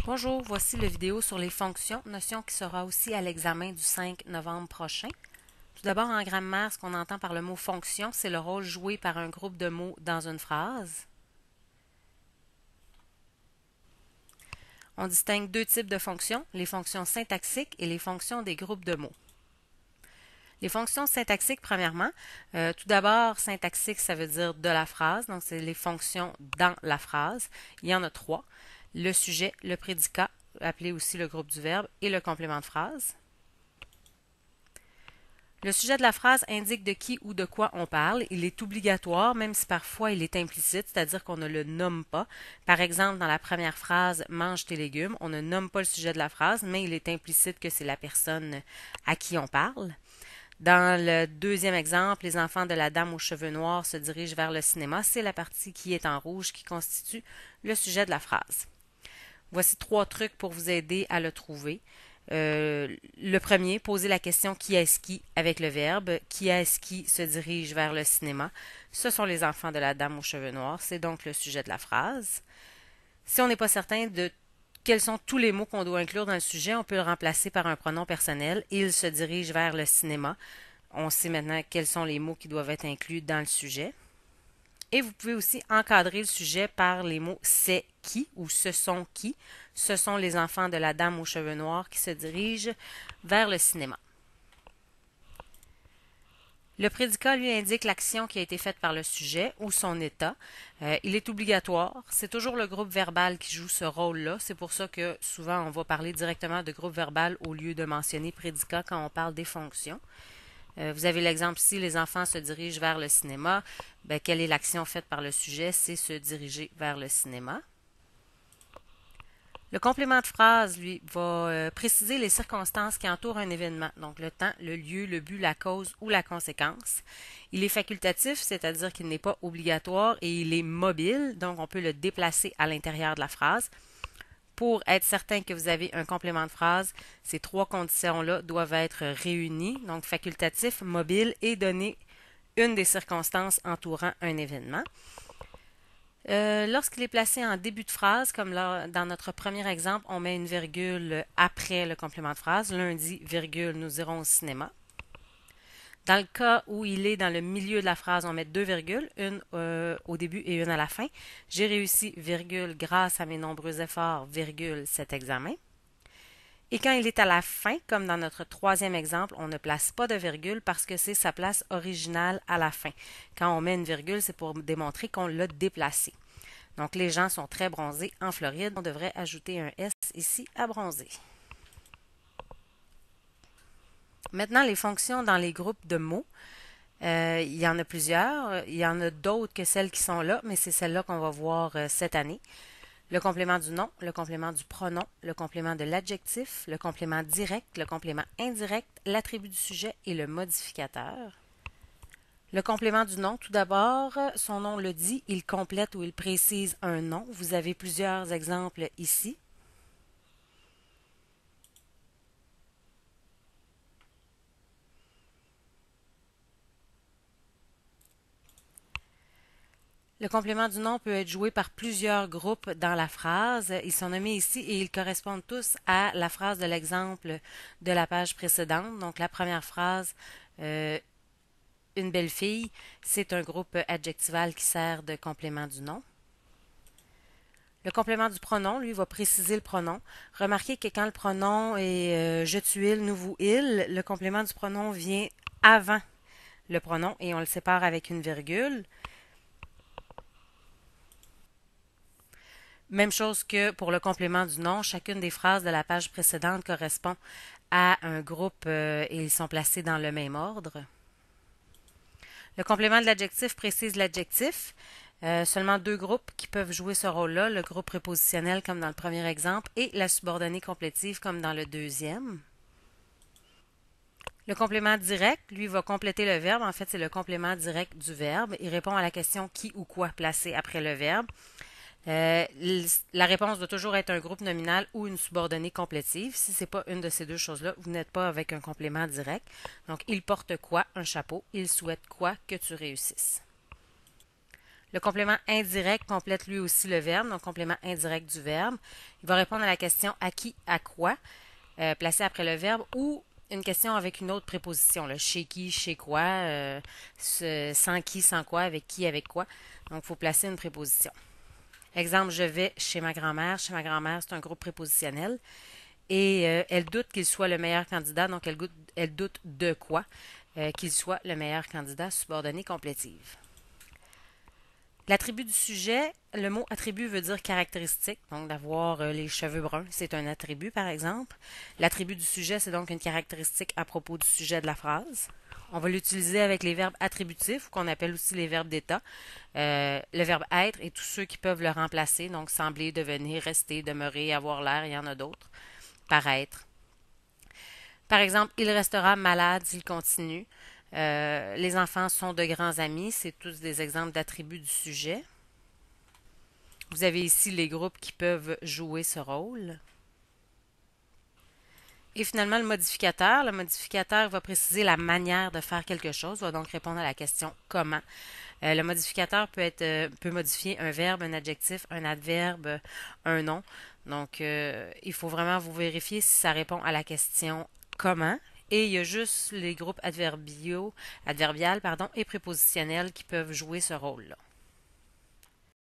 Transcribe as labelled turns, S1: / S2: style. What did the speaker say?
S1: Bonjour, voici la vidéo sur les fonctions, notion qui sera aussi à l'examen du 5 novembre prochain. Tout d'abord, en grammaire, ce qu'on entend par le mot fonction, c'est le rôle joué par un groupe de mots dans une phrase. On distingue deux types de fonctions, les fonctions syntaxiques et les fonctions des groupes de mots. Les fonctions syntaxiques, premièrement, tout d'abord, syntaxique, ça veut dire de la phrase, donc c'est les fonctions dans la phrase. Il y en a trois, le sujet, le prédicat, appelé aussi le groupe du verbe, et le complément de phrase. Le sujet de la phrase indique de qui ou de quoi on parle. Il est obligatoire, même si parfois il est implicite, c'est-à-dire qu'on ne le nomme pas. Par exemple, dans la première phrase mange tes légumes, on ne nomme pas le sujet de la phrase, mais il est implicite que c'est la personne à qui on parle. Dans le deuxième exemple, les enfants de la dame aux cheveux noirs se dirigent vers le cinéma. C'est la partie qui est en rouge qui constitue le sujet de la phrase. Voici trois trucs pour vous aider à le trouver. Le premier, poser la question qui est-ce qui avec le verbe. Qui est-ce qui se dirige vers le cinéma? Ce sont les enfants de la dame aux cheveux noirs. C'est donc le sujet de la phrase. Si on n'est pas certain de quels sont tous les mots qu'on doit inclure dans le sujet, on peut le remplacer par un pronom personnel. Il se dirige vers le cinéma. On sait maintenant quels sont les mots qui doivent être inclus dans le sujet. Et vous pouvez aussi encadrer le sujet par les mots c'est qui ou ce sont qui. Ce sont les enfants de la dame aux cheveux noirs qui se dirigent vers le cinéma. Le prédicat lui indique l'action qui a été faite par le sujet ou son état. Il est obligatoire. C'est toujours le groupe verbal qui joue ce rôle-là. C'est pour ça que souvent on va parler directement de groupe verbal au lieu de mentionner prédicat quand on parle des fonctions. Vous avez l'exemple ici, les enfants se dirigent vers le cinéma. Quelle est l'action faite par le sujet? C'est se diriger vers le cinéma. Le complément de phrase, lui, va préciser les circonstances qui entourent un événement, donc le temps, le lieu, le but, la cause ou la conséquence. Il est facultatif, c'est-à-dire qu'il n'est pas obligatoire et il est mobile, donc on peut le déplacer à l'intérieur de la phrase. Pour être certain que vous avez un complément de phrase, ces trois conditions-là doivent être réunies, donc facultatif, mobile et donner une des circonstances entourant un événement. Lorsqu'il est placé en début de phrase, comme là, dans notre premier exemple, on met une virgule après le complément de phrase. Lundi, virgule, nous irons au cinéma. Dans le cas où il est dans le milieu de la phrase, on met deux virgules, une au début et une à la fin. J'ai réussi, virgule, grâce à mes nombreux efforts, virgule, cet examen. Et quand il est à la fin, comme dans notre troisième exemple, on ne place pas de virgule parce que c'est sa place originale à la fin. Quand on met une virgule, c'est pour démontrer qu'on l'a déplacé. Donc les gens sont très bronzés en Floride. On devrait ajouter un S ici à bronzer. Maintenant, les fonctions dans les groupes de mots. Il y en a plusieurs. Il y en a d'autres que celles qui sont là, mais c'est celles-là qu'on va voir cette année. Le complément du nom, le complément du pronom, le complément de l'adjectif, le complément direct, le complément indirect, l'attribut du sujet et le modificateur. Le complément du nom, tout d'abord, son nom le dit, il complète ou il précise un nom. Vous avez plusieurs exemples ici. Le complément du nom peut être joué par plusieurs groupes dans la phrase. Ils sont nommés ici et ils correspondent tous à la phrase de l'exemple de la page précédente. Donc la première phrase, une belle fille, c'est un groupe adjectival qui sert de complément du nom. Le complément du pronom, lui, va préciser le pronom. Remarquez que quand le pronom est je, tu, il, nous, vous, il, le complément du pronom vient avant le pronom et on le sépare avec une virgule. Même chose que pour le complément du nom, chacune des phrases de la page précédente correspond à un groupe et ils sont placés dans le même ordre. Le complément de l'adjectif précise l'adjectif. Seulement deux groupes qui peuvent jouer ce rôle-là, le groupe prépositionnel comme dans le premier exemple et la subordonnée complétive comme dans le deuxième. Le complément direct, lui, va compléter le verbe. En fait, c'est le complément direct du verbe. Il répond à la question qui ou quoi placé après le verbe. La réponse doit toujours être un groupe nominal ou une subordonnée complétive. Si ce n'est pas une de ces deux choses-là, vous n'êtes pas avec un complément direct. Donc, il porte quoi? Un chapeau. Il souhaite quoi? Que tu réussisses. Le complément indirect complète lui aussi le verbe, donc complément indirect du verbe. Il va répondre à la question à qui, à quoi, placée après le verbe, ou une question avec une autre préposition, là, chez qui, chez quoi, sans qui, sans quoi, avec qui, avec quoi. Donc, il faut placer une préposition. Exemple, je vais chez ma grand-mère. Chez ma grand-mère, c'est un groupe prépositionnel. Et elle doute qu'il soit le meilleur candidat, donc elle doute de quoi qu'il soit le meilleur candidat, subordonné complétive. L'attribut du sujet, le mot attribut veut dire caractéristique, donc d'avoir les cheveux bruns, c'est un attribut par exemple. L'attribut du sujet, c'est donc une caractéristique à propos du sujet de la phrase. On va l'utiliser avec les verbes attributifs, qu'on appelle aussi les verbes d'état. Le verbe être et tous ceux qui peuvent le remplacer, donc sembler, devenir, rester, demeurer, avoir l'air, il y en a d'autres. Paraître. Par exemple, il restera malade s'il continue. Les enfants sont de grands amis, c'est tous des exemples d'attributs du sujet. Vous avez ici les groupes qui peuvent jouer ce rôle. Et finalement, le modificateur. Le modificateur va préciser la manière de faire quelque chose, va donc répondre à la question comment. Le modificateur peut modifier un verbe, un adjectif, un adverbe, un nom. Donc, il faut vraiment vous vérifier si ça répond à la question comment. Et il y a juste les groupes adverbial, et prépositionnels qui peuvent jouer ce rôle-là.